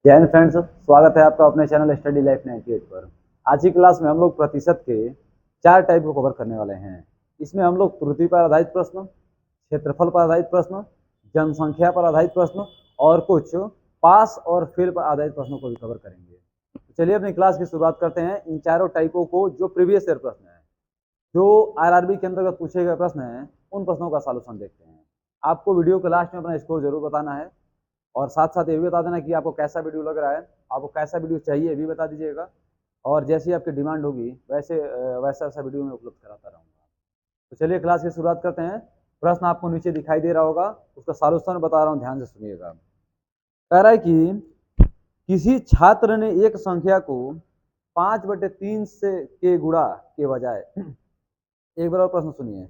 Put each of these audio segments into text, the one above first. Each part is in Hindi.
जय हिंद फ्रेंड्स, स्वागत है आपका अपने चैनल स्टडी लाइफ 98 पर। आज की क्लास में हम लोग प्रतिशत के चार टाइप को कवर करने वाले हैं। इसमें हम लोग त्रुटि पर आधारित प्रश्न, क्षेत्रफल पर आधारित प्रश्न, जनसंख्या पर आधारित प्रश्न और कुछ पास और फेल पर आधारित प्रश्नों को भी कवर करेंगे। तो चलिए अपनी क्लास की शुरुआत करते हैं। इन चारों टाइपों को जो प्रीवियस ईयर प्रश्न है, जो आरआरबी के अंतर्गत पूछे गए प्रश्न हैं, उन प्रश्नों का सॉल्यूशन देखते हैं। आपको वीडियो के लास्ट में अपना स्कोर जरूर बताना है और साथ साथ ये भी बता देना कि आपको कैसा वीडियो लग रहा है, आपको कैसा वीडियो चाहिए ये भी बता दीजिएगा। और जैसी आपकी डिमांड होगी वैसे वैसा वैसा वीडियो में उपलब्ध कराता रहूँगा। तो चलिए क्लास की शुरुआत करते हैं। प्रश्न आपको नीचे दिखाई दे रहा होगा, उसका सॉल्यूशन बता रहा हूँ, ध्यान से सुनिएगा। कह रहा है कि किसी छात्र ने एक संख्या को 5/3 से के गुणा के बजाय एक बार और प्रश्न सुनिए।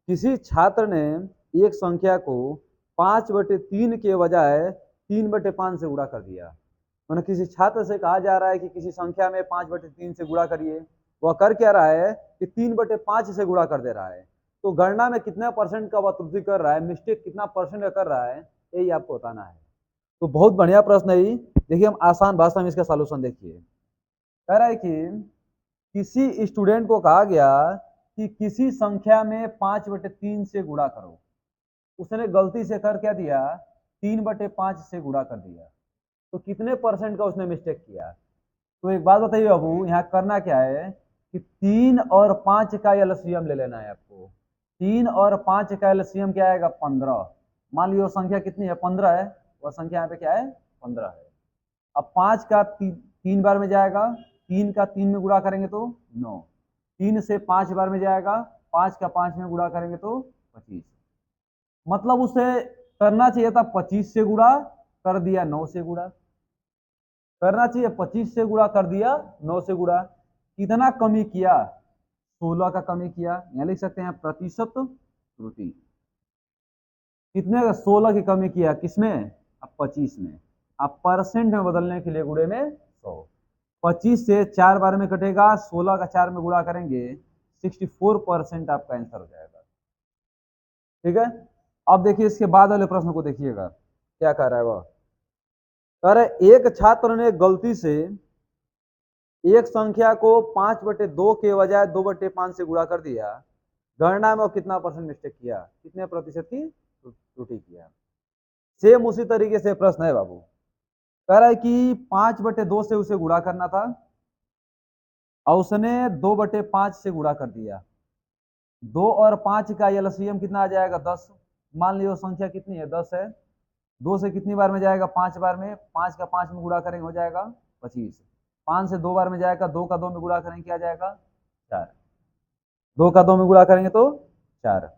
किसी छात्र ने एक संख्या को 5/3 के बजाय 3/5 से गुणा कर दिया। मैंने किसी छात्र से कहा जा रहा है कि किसी संख्या में 5/3 से गुणा करिए। वह कर क्या रहा है कि 3/5 से गुणा कर दे रहा है। तो गणना में कितना परसेंट का वह त्रुटि कर रहा है, मिस्टेक कितना परसेंट का कर रहा है, यही आपको बताना है। तो बहुत बढ़िया प्रश्न है ये। देखिए हम आसान भाषा में इसका सॉल्यूशन देखिए। कह रहा है कि किसी स्टूडेंट को कहा गया कि किसी संख्या में 5/3 से गुणा करो। उसने गलती से कर क्या दिया, 3/5 से गुणा कर दिया। तो कितने परसेंट का उसने मिस्टेक किया। तो एक बात बताइए बाबू, यहाँ करना क्या है कि 3 और 5 का एलसीएम ले लेना है आपको। 3 और 5 का एलसीएम क्या आएगा, 15। मान लीजिए वो संख्या कितनी है, 15 है। वह संख्या यहाँ पे क्या है, 15 है। अब 5 का 3 बार में जाएगा, 3 का 3 में गुणा करेंगे तो 9। 3 से 5 बार में जाएगा, 5 का 5 में गुणा करेंगे तो 25। मतलब उसे करना चाहिए था 25 से गुणा, कर दिया 9 से गुणा। करना चाहिए 25 से गुणा, कर दिया 9 से गुणा। कितना कमी किया, 16 का कमी किया। यहाँ लिख सकते हैं प्रतिशत त्रुटि। कितने का, 16 की कमी किया, किसमें, अब 25 में। अब परसेंट में बदलने के लिए गुणे में 100। 25 से 4 बार में कटेगा, 16 का 4 में गुणा करेंगे, 64% आपका आंसर हो जाएगा। ठीक है। अब देखिए इसके बाद वाले प्रश्न को देखिएगा, क्या कह रहा है वह। कह रहे एक छात्र ने गलती से एक संख्या को 5/2 के बजाय 2/5 से गुणा कर दिया। गणना में वो कितना परसेंट मिस्टेक किया, कितने प्रतिशत की त्रुटि किया। सेम उसी तरीके से प्रश्न है बाबू। कह रहा है कि 5/2 से उसे गुणा करना था और उसने 2/5 से गुणा कर दिया। 2 और 5 का एलसीएम कितना आ जाएगा, 10। मान लीजिए संख्या कितनी है, 10 है। 2 से कितनी बार में जाएगा, 5 बार में। 5 का 5 में गुणा करेंगे हो जाएगा 25। 5 से 2 बार में जाएगा, 2 का 2 में गुणा करेंगे क्या जाएगा, 4। 2 का 2 में गुणा करेंगे तो 4।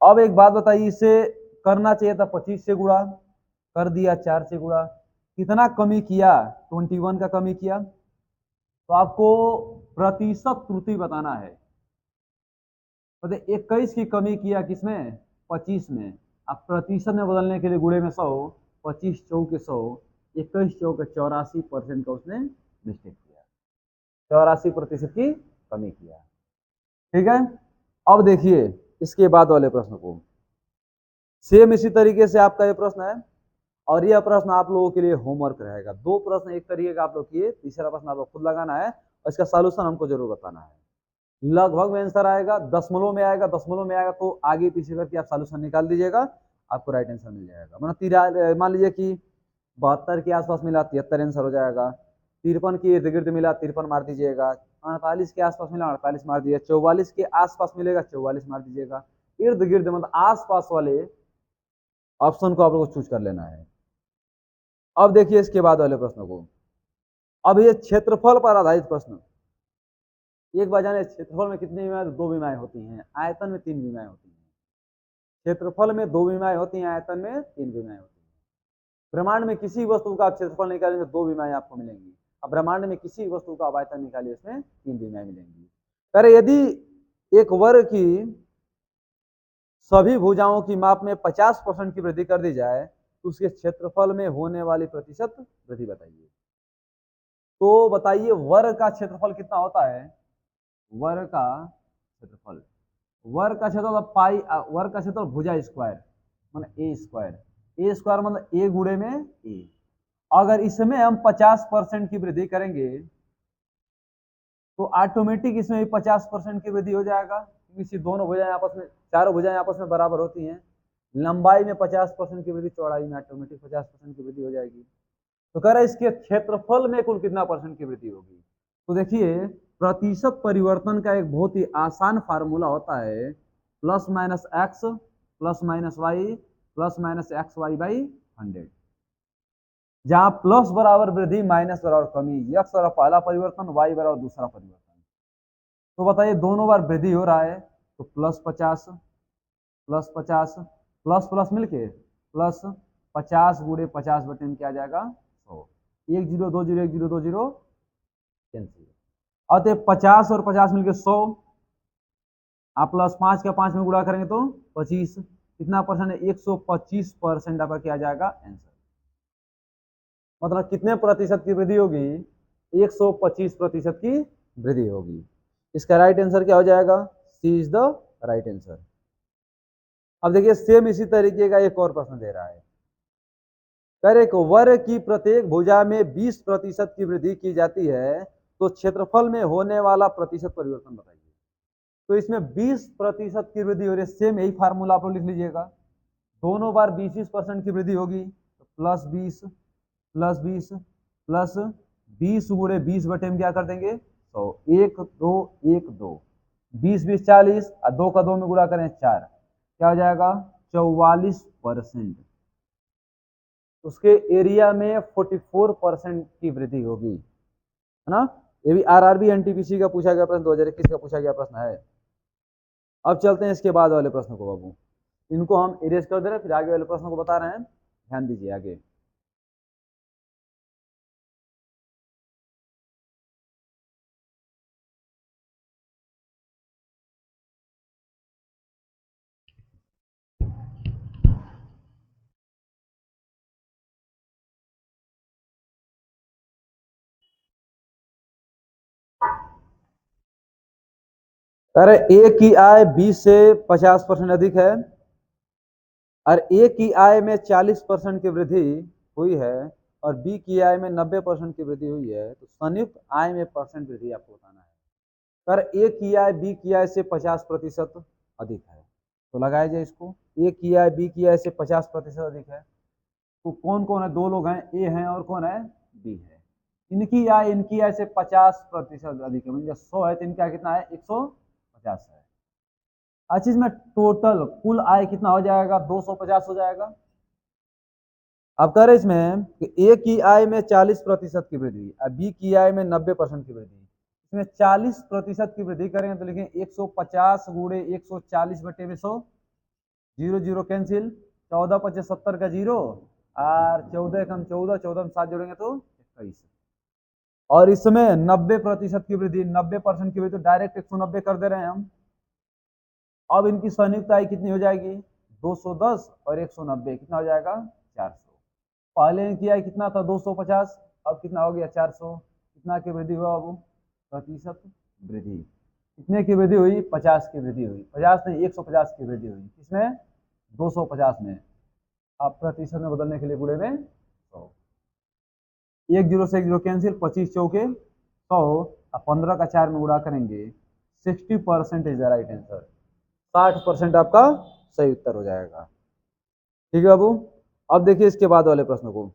अब एक बात बताइए, इसे करना चाहिए था 25 से गुणा, कर दिया 4 से गुणा। कितना कमी किया, 21 का कमी किया। तो आपको प्रतिशत त्रुटि बताना है। मतलब 21 की कमी किया किसमें, 25 में। अब प्रतिशत में बदलने के लिए गुणे में 100। 25 चौके 100, 21 चौके 84% का उसने मिस्टेक किया। 84% की कमी किया। ठीक है। अब देखिए इसके बाद वाले प्रश्न को। सेम इसी तरीके से आपका ये प्रश्न है और यह प्रश्न आप लोगों के लिए होमवर्क रहेगा। 2 प्रश्न एक करिए आप लोग किए, तीसरा प्रश्न आप लोग खुद लगाना है और इसका सॉल्यूशन हमको जरूर बताना है। लगभग में आंसर आएगा, दशमलव में आएगा। दशमलव में आएगा तो आगे पीछे करके आप सॉल्यूशन निकाल दीजिएगा, आपको राइट आंसर मिल जाएगा। मतलब मान लीजिए कि 72 के आसपास मिला, 73 आंसर हो जाएगा। 53 के इर्द गिर्द मिला, 53 मार दीजिएगा। 48 के आसपास मिला, 48 मार दीजिएगा। 44 के आसपास मिलेगा, 44 मार दीजिएगा। इर्द गिर्द मतलब आसपास वाले ऑप्शन को आप लोग को चूज कर लेना है। अब देखिए इसके बाद वाले प्रश्न को। अब ये क्षेत्रफल पर आधारित प्रश्न। एक बार जाने क्षेत्रफल में कितनी विमाएं, 2 विमाएं होती हैं। आयतन में 3 विमाएं होती हैं। क्षेत्रफल में 2 विमाएं होती हैं, आयतन में 3 विमाएं होती हैं। ब्रह्मांड में किसी वस्तु का आप क्षेत्रफल निकालेंगे 2 विमाएं आपको मिलेंगी। अब ब्रह्मांड में किसी वस्तु का आयतन निकालिए, इसमें 3 विमाएं मिलेंगी। अरे यदि एक वर्ग की सभी भुजाओं की माप में 50% की वृद्धि कर दी जाए तो उसके क्षेत्रफल में होने वाली प्रतिशत वृद्धि बताइए। तो बताइए वर्ग का क्षेत्रफल कितना होता है। वर्ग का क्षेत्रफल, वर्ग का क्षेत्रफल पाई, वर्ग का क्षेत्रफल भुजा स्क्वायर मतलब ए स्क्वायर। ए स्क्वायर मतलब ए गुणे में ए। अगर इसमें हम 50% की वृद्धि करेंगे तो ऑटोमेटिक इसमें भी 50% की वृद्धि हो जाएगा, क्योंकि दोनों भुजाएं आपस में, चारों भुजाएं आपस में बराबर होती हैं। लंबाई में 50% की वृद्धि, चौड़ाई में ऑटोमेटिक 50% की वृद्धि हो जाएगी। तो कह रहे इसके क्षेत्रफल में कुल कितना परसेंट की वृद्धि होगी। तो देखिए, प्रतिशत परिवर्तन का एक बहुत ही आसान फार्मूला होता है plus minus x plus minus y plus minus x y by 100, जहां प्लस बराबर वृद्धि माइनस बराबर कमी, एक्स बराबर पहला परिवर्तन, वाई बराबर दूसरा परिवर्तन। तो बताइए दोनों बार वृद्धि हो रहा है तो प्लस 50 प्लस 50 प्लस प्लस मिलके प्लस 50 गुणे 50 बटे में क्या जाएगा 100, 1 0 2 0 1 0 2 0 कैंसिल। अतः 50 और 50 मिलके 100, आप प्लस 5 का 5 में गुणा करेंगे तो 25, कितना परसेंट है 125% आपका क्या जाएगा आंसर। मतलब कितने प्रतिशत की वृद्धि होगी 125% की वृद्धि होगी। इसका राइट आंसर क्या हो जाएगा, सी इज द राइट आंसर। अब देखिए सेम इसी तरीके का एक और प्रश्न दे रहा है, करे को वर्ग की प्रत्येक भुजा में 20% की वृद्धि की जाती है तो क्षेत्रफल में होने वाला प्रतिशत परिवर्तन बताइए। तो इसमें 20% की वृद्धि हो रही है, सेम यही फार्मूला आप लोग लिख लीजिएगा, दोनों बार 20% की वृद्धि होगी तो प्लस 20 प्लस 20 प्लस 20 गुणे 20 बटे में क्या कर देंगे 100, 1 2 1 2, 20 20 40 और 2 का 2 में गुणा करें 4, क्या हो जाएगा 44%। उसके एरिया में 44% की वृद्धि होगी, है ना। ये भी आरआरबी एनटीपीसी का पूछा गया प्रश्न, 2021 का पूछा गया प्रश्न है। अब चलते हैं इसके बाद वाले प्रश्न को बाबू, इनको हम इरेज कर दे रहे हैं, फिर आगे वाले प्रश्न को बता रहे हैं, ध्यान दीजिए आगे। अरे ए की आय 20 से 50% अधिक है और ए की आय में 40% की वृद्धि हुई है और बी की आय में 90% की वृद्धि हुई है, तो संयुक्त आय में परसेंट वृद्धि आपको बताना है। कर ए की आय बी की आय से 50% अधिक है, तो लगाया जाए इसको, ए की आय बी की आय से 50% अधिक है, तो कौन कौन है, दो लोग हैं, ए हैं और कौन है बी है। इनकी आय से 50% अधिक है, मतलब 100 है तो इनका कितना है 150 है। अच्छा इसमें टोटल कुल आय कितना हो जाएगा 250 हो जाएगा। अब कह रहे इसमें कि ए की आय में 40% की वृद्धि और बी की आय में 90% की वृद्धि, इसमें 40% की वृद्धि करेंगे तो लिखेंगे 150 गुणे 140 बटे में 100, 0 0 कैंसिल, 14 25 70 का 0 और 14 कम 14, 14 में 7 जोड़ेंगे तो 21, और इसमें 90% की वृद्धि, 90% की वृद्धि तो डायरेक्ट 190 कर दे रहे हैं हम। अब इनकी संयुक्त आय कितनी हो जाएगी 210 और 190 कितना हो जाएगा 400। पहले इनकी आय कितना था 250, अब कितना हो गया 400, कितना की वृद्धि हुआ अब प्रतिशत वृद्धि, कितने की वृद्धि हुई 50 की वृद्धि हुई, 50 नहीं 150 की वृद्धि हुई, किसमें 250 में। अब प्रतिशत में बदलने के लिए गुणे में 100, 1 0 से 1 0 कैंसिल, 25 चौके 100 और 15 का 4 में गुणा करेंगे 60% इज द राइट आंसर, 60% आपका सही उत्तर हो जाएगा। ठीक है बाबू। अब देखिए इसके बाद वाले प्रश्न को,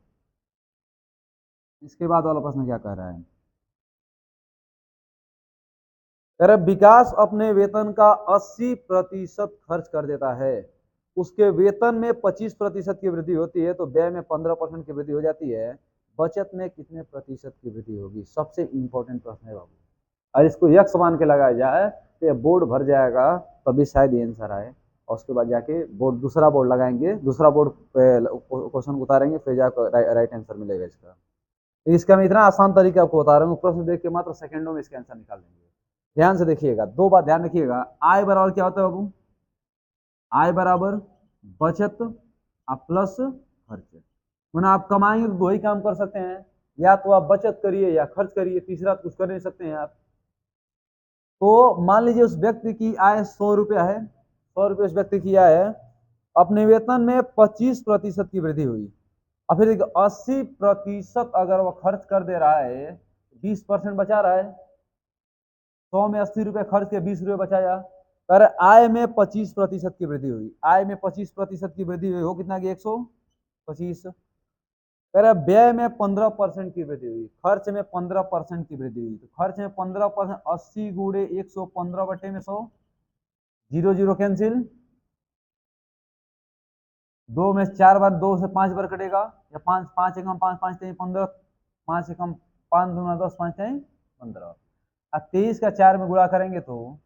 इसके बाद वाला प्रश्न क्या कह रहा है, अरे विकास अपने वेतन का 80% खर्च कर देता है, उसके वेतन में 25% की वृद्धि होती है तो व्यय में 15% की वृद्धि हो जाती है, बचत में कितने प्रतिशत की वृद्धि होगी। सबसे इंपॉर्टेंट प्रश्न है बाबू, और इसको यक्ष मान के लगाया जाए तो बोर्ड भर जाएगा, तभी शायद ये आंसर आए, और उसके बाद जाके बोर्ड दूसरा बोर्ड लगाएंगे, दूसरा बोर्ड क्वेश्चन उतारेंगे, फिर जाकर राइट आंसर मिलेगा इसका। इसका मैं इतना आसान तरीका आपको बता रहा हूँ, प्रश्न देख के मात्र सेकंडों में इसका आंसर निकाल देंगे। ध्यान से देखिएगा, दो बात ध्यान रखिएगा, आय बराबर क्या होता है बाबू, आय बराबर बचत प्लस खर्च। मैंने आप कमाएंगे तो दो ही काम कर सकते हैं, या तो आप बचत करिए या खर्च करिए, तीसरा कुछ कर नहीं सकते हैं आप। तो मान लीजिए उस व्यक्ति की आय 100 रुपया है, 100 रुपये उस व्यक्ति की आय है, अपने वेतन में 25% की वृद्धि हुई, और फिर देखिए 80% अगर वो खर्च कर दे रहा है, 20% बचा रहा है। 100 में 80 रुपये खर्च के 20 रुपये बचाया। कर आय में 25% की वृद्धि हुई, आय में 25% की वृद्धि हुई, हो कितना की 125। कह व्यय में 15% की वृद्धि हुई, खर्च में 15% की वृद्धि हुई। तो खर्च में 15%, 80 गुणे 115 बटे में 100, 0 0 कैंसिल, 2 में 4 बार, 2 से 5 बार कटेगा, या 5 5 एकम 5 5 3 15, 5 एकम 5 दूना 10, 5 3 15। अब 23 का 4 में गुणा करेंगे तो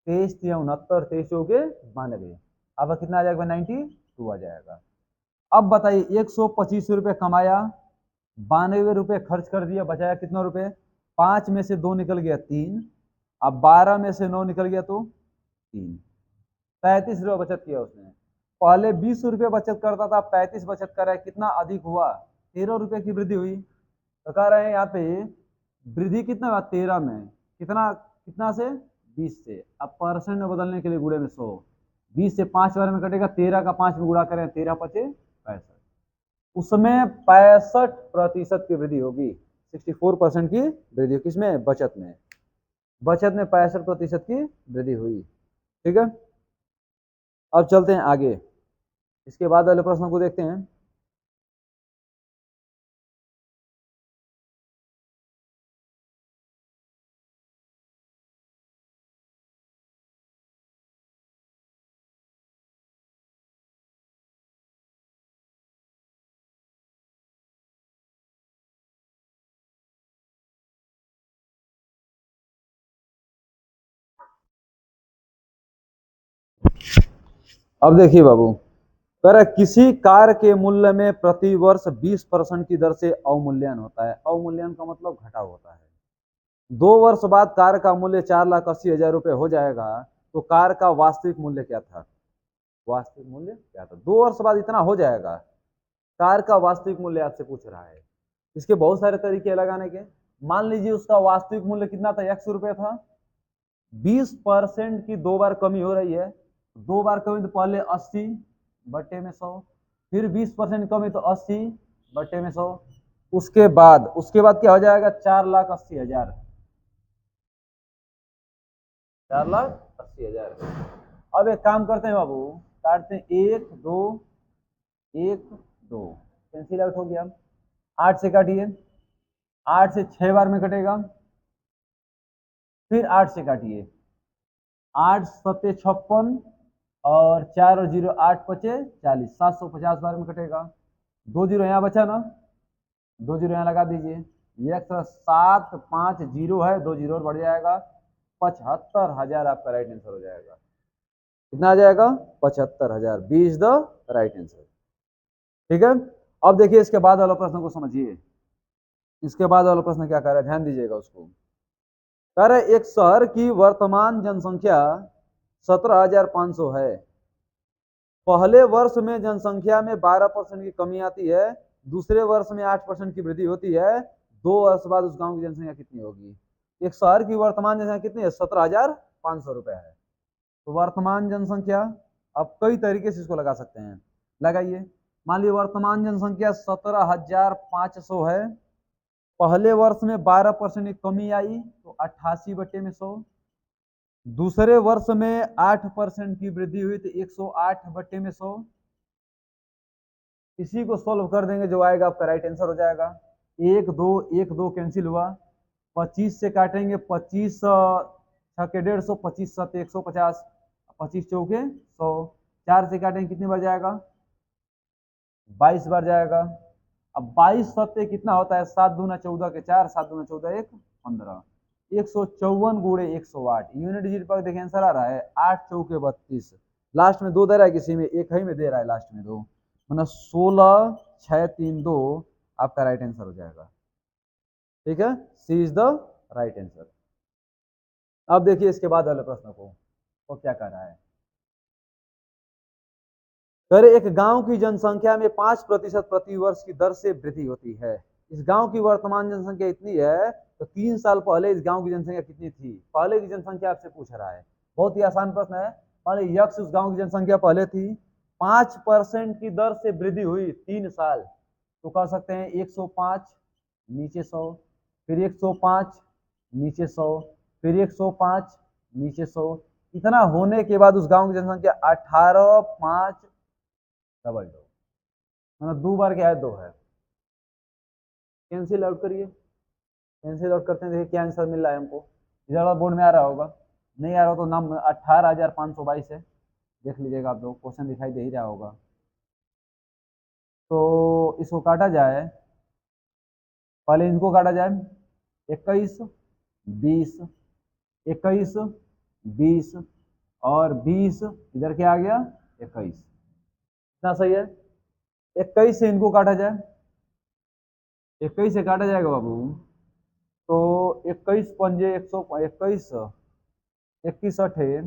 23 3 69, 23 चौके 92। अब कितना आ जाएगा? 92 आ जाएगा। अब बताइए 125 रुपये कमाया, 92 रुपये खर्च कर दिया, बचाया कितना रुपये? 5 में से 2 निकल गया 3, अब 12 में से 9 निकल गया तो 3, 35 रुपये बचत किया उसने। पहले 20 रुपये बचत करता था, 35 बचत कर रहा है, कितना अधिक हुआ? 13 रुपये की वृद्धि हुई। तो कह रहे हैं यहाँ पे वृद्धि कितना हुआ? 13 में, कितना कितना से? 20 से। अब परसेंट में बदलने के लिए गुणे में 100, 20 से 5 बार में कटेगा, 13 का 5 में गुणा करें, 13 पचे 65, उसमें 65% की वृद्धि होगी। 64% की वृद्धि किसमें? बचत में। बचत में 65% की वृद्धि हुई। ठीक है, अब चलते हैं आगे, इसके बाद वाले प्रश्न को देखते हैं। अब देखिए बाबू, कर किसी कार के मूल्य में प्रति वर्ष 20% की दर से अवमूल्यन होता है। अवमूल्यन का मतलब घटाव होता है। 2 वर्ष बाद कार का मूल्य 4,80,000 रुपये हो जाएगा, तो कार का वास्तविक मूल्य क्या था? वास्तविक मूल्य क्या था? 2 वर्ष बाद इतना हो जाएगा, कार का वास्तविक मूल्य आपसे पूछ रहा है। इसके बहुत सारे तरीके लगाने के। मान लीजिए उसका वास्तविक मूल्य कितना था? 100 रुपये था। 20% की 2 बार कमी हो रही है, 2 बार कमी तो पहले 80 बटे में 100, फिर 20% कमी तो 80 बटे में 100, उसके बाद क्या हो जाएगा? 4,80,000, 4,80,000। अब एक काम करते हैं बाबू, काटते हैं, 1 2 1 2, कैंसिल आउट हो गया। 8 से काटिए, 8 से 6 बार में कटेगा, फिर 8 से काटिए, 8 सत्ते 56, और 4 और 0 8 पचे 40, 750 बार में कटेगा। 2 जीरो यहाँ बचा ना, 2 जीरो यहाँ लगा दीजिए, 1,750 है, 2 जीरो और बढ़ जाएगा, 75,000 आपका राइट आंसर हो जाएगा। कितना आ जाएगा? 75,000, B is the right answer. ठीक है, अब देखिए इसके बाद वाला प्रश्न को समझिए। इसके बाद वाला प्रश्न क्या कर रहा है, ध्यान दीजिएगा उसको। कह रहे एक शहर की वर्तमान जनसंख्या 17,500 है। पहले वर्ष में जनसंख्या में 12% की कमी आती है, दूसरे वर्ष में 8% की वृद्धि होती है, 2 वर्ष बाद उस गांव की जनसंख्या कितनी होगी? एक शहर की वर्तमान जनसंख्या कितनी है? 17,500 रुपए है। तो वर्तमान जनसंख्या, आप कई तरीके से इसको लगा सकते हैं, लगाइए। मान लीजिए वर्तमान जनसंख्या 17,500 है, पहले वर्ष में 12% की कमी आई तो 88 बटे में 100, दूसरे वर्ष में 8% की वृद्धि हुई तो 108 बटे में 100। इसी को सोल्व कर देंगे, जो आएगा आपका राइट आंसर हो जाएगा। 1 2 कैंसिल हुआ, 25 से काटेंगे, 25 छके 150, 25 7 150, 25 चौके 100, 4 से काटेंगे कितनी बार जाएगा? 22 बार जाएगा। अब 22 सत्ते कितना होता है? 7 दूना 14 के 4, 7 दूना 14 1 15, 154 गुणे 108, यूनिट डिजिट पर देखिए आंसर आ रहा है 8 चौके 32, लास्ट में 2 दे रहा है, किसी में एक ही में दे रहा है, लास्ट में 2, मतलब 16 6 3 2 आपका राइट आंसर हो जाएगा। ठीक है, सी इज द राइट आंसर। अब देखिए इसके बाद वाले प्रश्न को, वो क्या कर रहा है। अरे एक गांव की जनसंख्या में 5% प्रति वर्ष की दर से वृद्धि होती है। इस गांव की वर्तमान जनसंख्या इतनी है, तो 3 साल पहले इस गांव की जनसंख्या कितनी थी? पहले की जनसंख्या आपसे पूछ रहा है। बहुत ही आसान प्रश्न है। मान लीजिए यक्ष उस गांव की जनसंख्या पहले थी, 5% की दर से वृद्धि हुई 3 साल, तो कह सकते हैं 105 नीचे 100, फिर 105 नीचे 100, फिर 105 नीचे 100। इतना होने के बाद उस गांव की जनसंख्या 18,522, मतलब 2 बार क्या है, 2 है। कैंसिल आउट करिए, कैंसिल आउट करते हैं, देखिए क्या आंसर मिल रहा है हमको। इधर वाला बोर्ड में आ रहा होगा, नहीं आ रहा तो नाम 18,522 है, देख लीजिएगा आप लोग, क्वेश्चन दिखाई दे ही रहा होगा। तो इसको काटा जाए, पहले इनको काटा जाए, 21 20, 21 20 और 20, इधर क्या आ गया 21, इतना सही है। 21 से इनको काटा जाए, 21 से काटा जाएगा बाबू, तो 21 पंजे 121, 21 अठे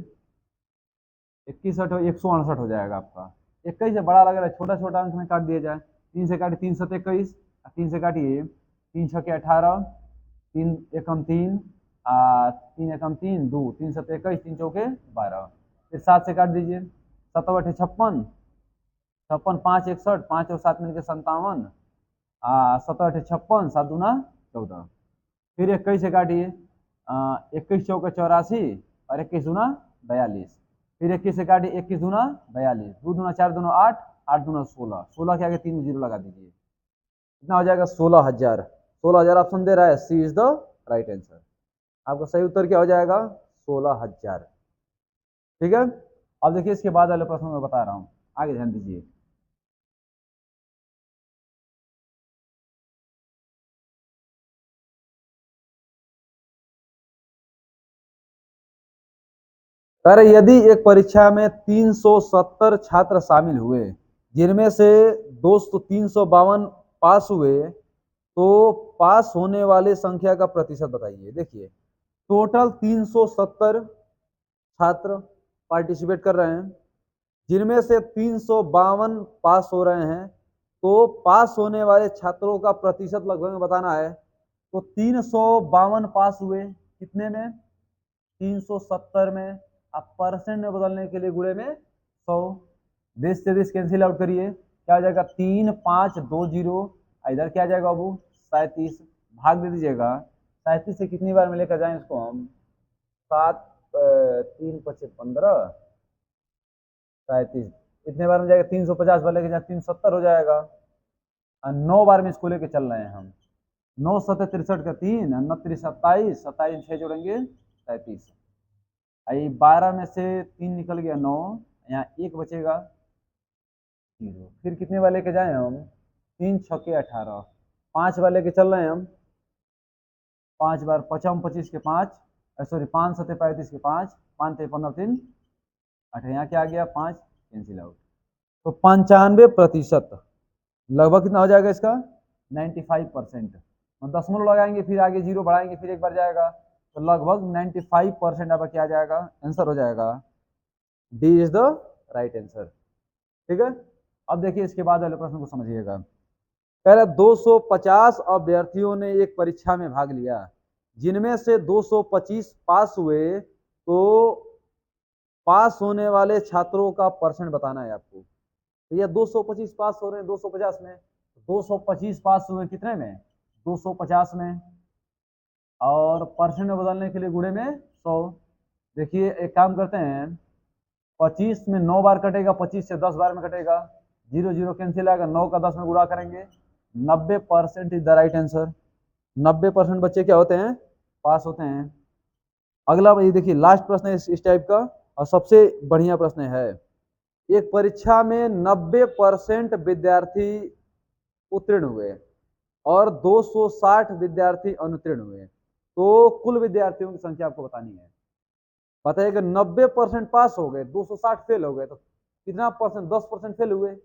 168 हो जाएगा आपका। 21 से बड़ा लग रहा है, छोटा छोटा अंक में काट दिया जाए। 3 से काटिए 3 7 21, 3 से काटिए 3 6 18, 3 एकम 3, 3 एकम 3 2, 3 7 21, 3 चौके 12, फिर 7 से काट दीजिए, 7 8 56, 56 5 61, 5 और 7 मिलकर 57, 7 8 56, 7 दूना 14, फिर 21 से काटिए, 21 चौके 84 और 21 दूना 42, फिर 21 से काटिए, 21 दूना 42, 2 दूना 4 दूना 8, 8 दूना 16, 16 के आगे 3 जीरो लगा दीजिए, कितना हो जाएगा 16,000। 16,000 ऑप्शन दे रहा है, सी इज द राइट आंसर। आपका सही उत्तर क्या हो जाएगा 16,000। ठीक है, अब देखिए इसके बाद वाले प्रश्न में बता रहा हूं, आगे ध्यान दीजिए। अरे यदि एक परीक्षा में 370 छात्र शामिल हुए, जिनमें से 352 पास हुए, तो पास होने वाले संख्या का प्रतिशत बताइए। देखिए टोटल 370 छात्र पार्टिसिपेट कर रहे हैं, जिनमें से 352 पास हो रहे हैं, तो पास होने वाले छात्रों का प्रतिशत लगभग बताना है। तो 352 पास हुए कितने में, 370 में, अब परसेंट में बदलने के लिए गुणे में 100, 20 से 20 कैंसिल आउट करिए, क्या हो जाएगा 3520, इधर क्या आ जाएगा बाबू 37, भाग दे दीजिएगा, 37 से कितनी बार में लेकर जाए इसको हम, 7 3 5 15, 37 इतने बार में जाएगा, 350 बार लेके जाए 370 हो जाएगा, 9 बार में इसको लेके चल रहे हैं हम, 9 7 63 का 3, 9 3 27, 27 6 जोड़ेंगे 37, 12 में से 3 निकल गया 9, यहाँ 1 बचेगा 0, फिर कितने बार लेके जाए हम, 3 6 18, 5 बार लेके चल रहे हैं हम, 5 बार, 55 25 के 5, सॉरी 5 7 35 के 5, 5 3 15 3 8, यहाँ क्या आ गया 5, कैंसिल आउट। तो 95% लगभग कितना हो जाएगा इसका 95%, दशमलव लगाएंगे फिर आगे जीरो बढ़ाएंगे फिर एक बार जाएगा, तो लगभग 95% आपका क्या जाएगा आंसर हो जाएगा, D is the right answer. ठीक है, अब देखिए इसके बाद वाले प्रश्न को समझिएगा। पहले 250 अभ्यर्थियों ने एक परीक्षा में भाग लिया, जिनमें से 225 पास हुए, तो पास होने वाले छात्रों का परसेंट बताना है आपको। तो ये 225 पास हो रहे हैं 250 में, 225 पास हुए कितने में 250 में, और परसेंट में बदलने के लिए गुणे में 100। देखिए एक काम करते हैं, 25 में 9 बार कटेगा, 25 से 10 बार में कटेगा, 0 0 कैंसिल आएगा, 9 का 10 में गुणा करेंगे, 90% इज द राइट आंसर। 90% बच्चे क्या होते हैं पास होते हैं। अगला ये देखिए लास्ट प्रश्न है इस टाइप का, और सबसे बढ़िया प्रश्न है। एक परीक्षा में 90% विद्यार्थी उत्तीर्ण हुए और 260 विद्यार्थी अनुत्तीर्ण हुए, तो कुल विद्यार्थियों की संख्या आपको बतानी है। बताइए कि 90% पास हो गए, 260 फेल हो गए, तो कितना परसेंट, 10% फेल हुए।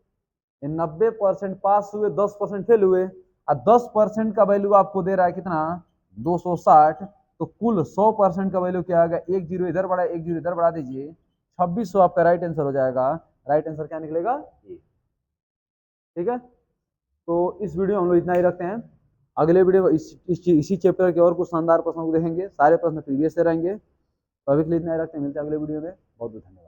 90% पास हुए, 10% फेल हुए, और 10% का वैल्यू आपको दे रहा है कितना 260, तो कुल 100% का वैल्यू क्या आएगा, एक जीरो इधर बढ़ा, एक जीरो इधर बढ़ा दीजिए, 2600 आपका राइट आंसर हो जाएगा। राइट आंसर क्या निकलेगा ये। ठीक है, तो इस वीडियो में हम लोग इतना ही रखते हैं। अगले वीडियो इसी चैप्टर के और कुछ शानदार प्रश्नों को देखेंगे, सारे प्रश्न प्रीवियस से रहेंगे। तो अभी के लिए इतना ही रखते हैं, मिलते हैं अगले वीडियो में। बहुत बहुत धन्यवाद।